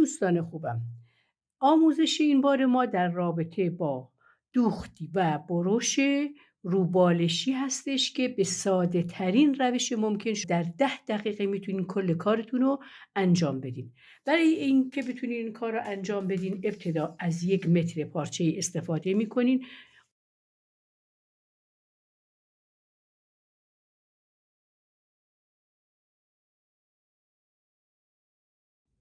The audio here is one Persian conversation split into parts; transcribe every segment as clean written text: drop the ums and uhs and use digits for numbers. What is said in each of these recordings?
دوستان خوبم، آموزش این بار ما در رابطه با دوختی و برش روبالشی هستش که به ساده ترین روش ممکن در 10 دقیقه میتونین کل کارتون رو انجام بدین. برای این که بتونین این کار رو انجام بدین ابتدا از 1 متر پارچه استفاده میکنین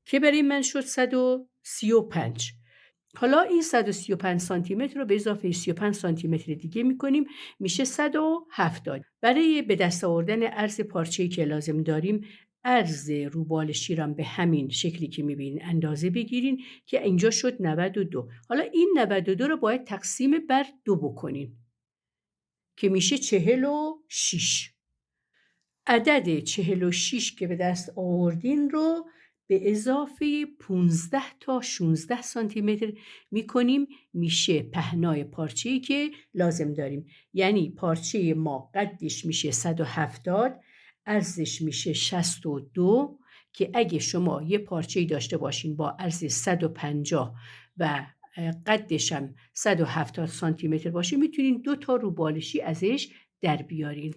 که برای من شد 135. حالا این 135 سانتی متر رو به اضافه 35 سانتی متر دیگه میکنیم، میشه 170. برای به دست آوردن عرض پارچه‌ای که لازم داریم، عرض روبال شیرم به همین شکلی که میبینین اندازه بگیرین که اینجا شد 92. حالا این 92 رو باید تقسیم بر 2 بکنین که میشه 46. عدد 46 که به دست آوردین رو به اضافه 15 تا 16 سانتی متر میکنیم، میشه پهنای پارچه‌ای که لازم داریم. یعنی پارچه ما قدش میشه 170، عرضش میشه 62 که اگه شما یه پارچه‌ای داشته باشین با عرض 150 و قدش هم 170 سانتی متر باشه، میتونین 2 تا روبالشی ازش در بیارین.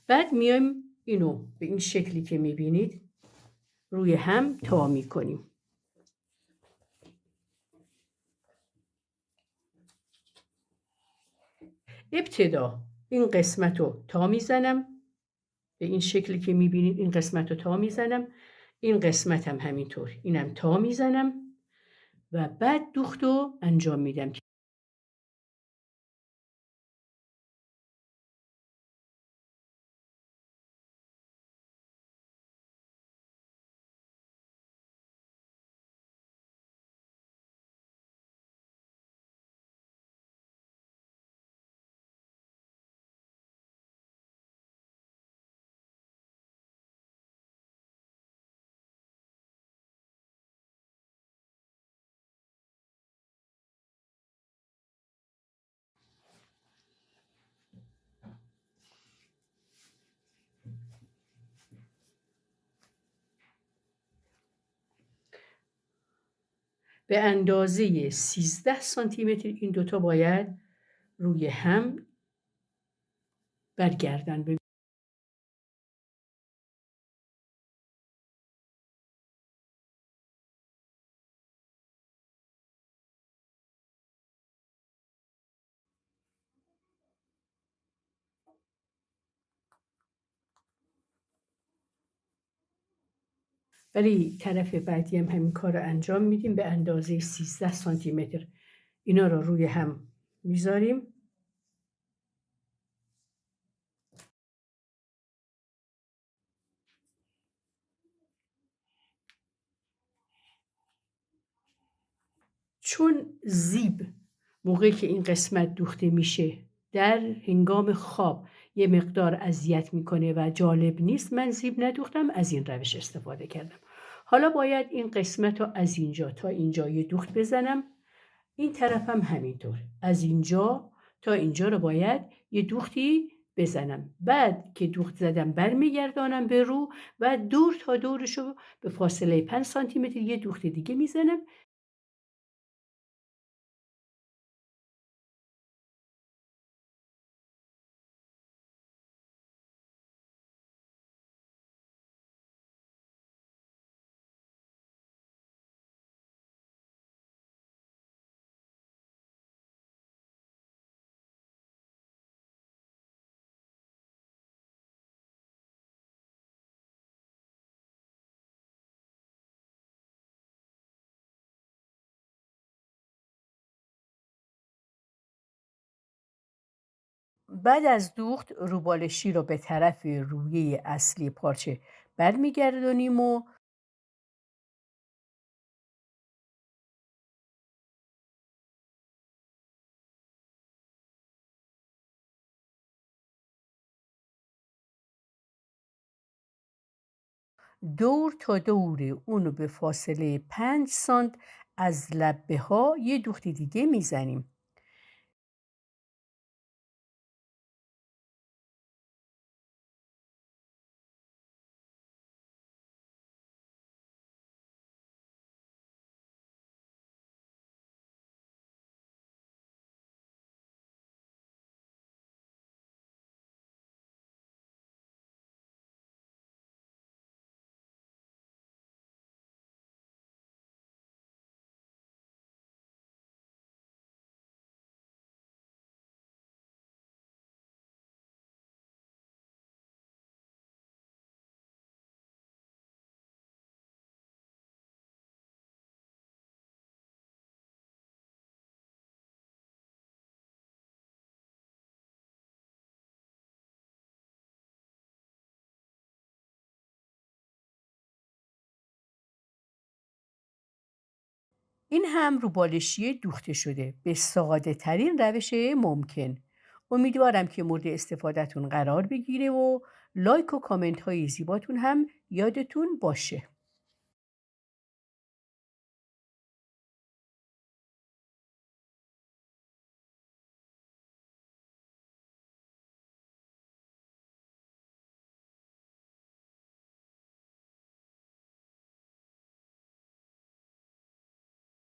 بعد میایم اینو به این شکلی که میبینید روی هم تا میکنیم. ابتدا این قسمت رو تا میزنم، به این شکلی که میبینید این قسمت رو تا میزنم، این قسمت هم همینطور اینم تا میزنم و بعد دوخت رو انجام میدم. به اندازه 13 سانتی متر این دوتا باید روی هم برگردن. ولی طرف بعدی هم همین کار رو انجام میدیم، به اندازه 13 سانتی متر اینا رو روی هم میذاریم. چون زیب موقعی که این قسمت دوخته میشه در هنگام خواب یه مقدار اذیت میکنه و جالب نیست، من زیب ندوختم، از این روش استفاده کردم. حالا باید این قسمت رو از اینجا تا اینجا یه دوخت بزنم، این طرف هم همینطور از اینجا تا اینجا رو باید یه دوختی بزنم. بعد که دوخت زدم برمیگردانم به رو و دور تا دورش رو به فاصله 5 سانتی متر یه دوخت دیگه میزنم. بعد از دوخت روبالشی رو به طرف رویه اصلی پارچه برمیگردانیم و دور تا دور اونو به فاصله 5 سانت از لبه ها یه دوخت دیگه میزنیم. این هم رو بالشی دوخته شده به ساده ترین روش ممکن. امیدوارم که مورد استفادهتون قرار بگیره و لایک و کامنت های زیباتون هم یادتون باشه.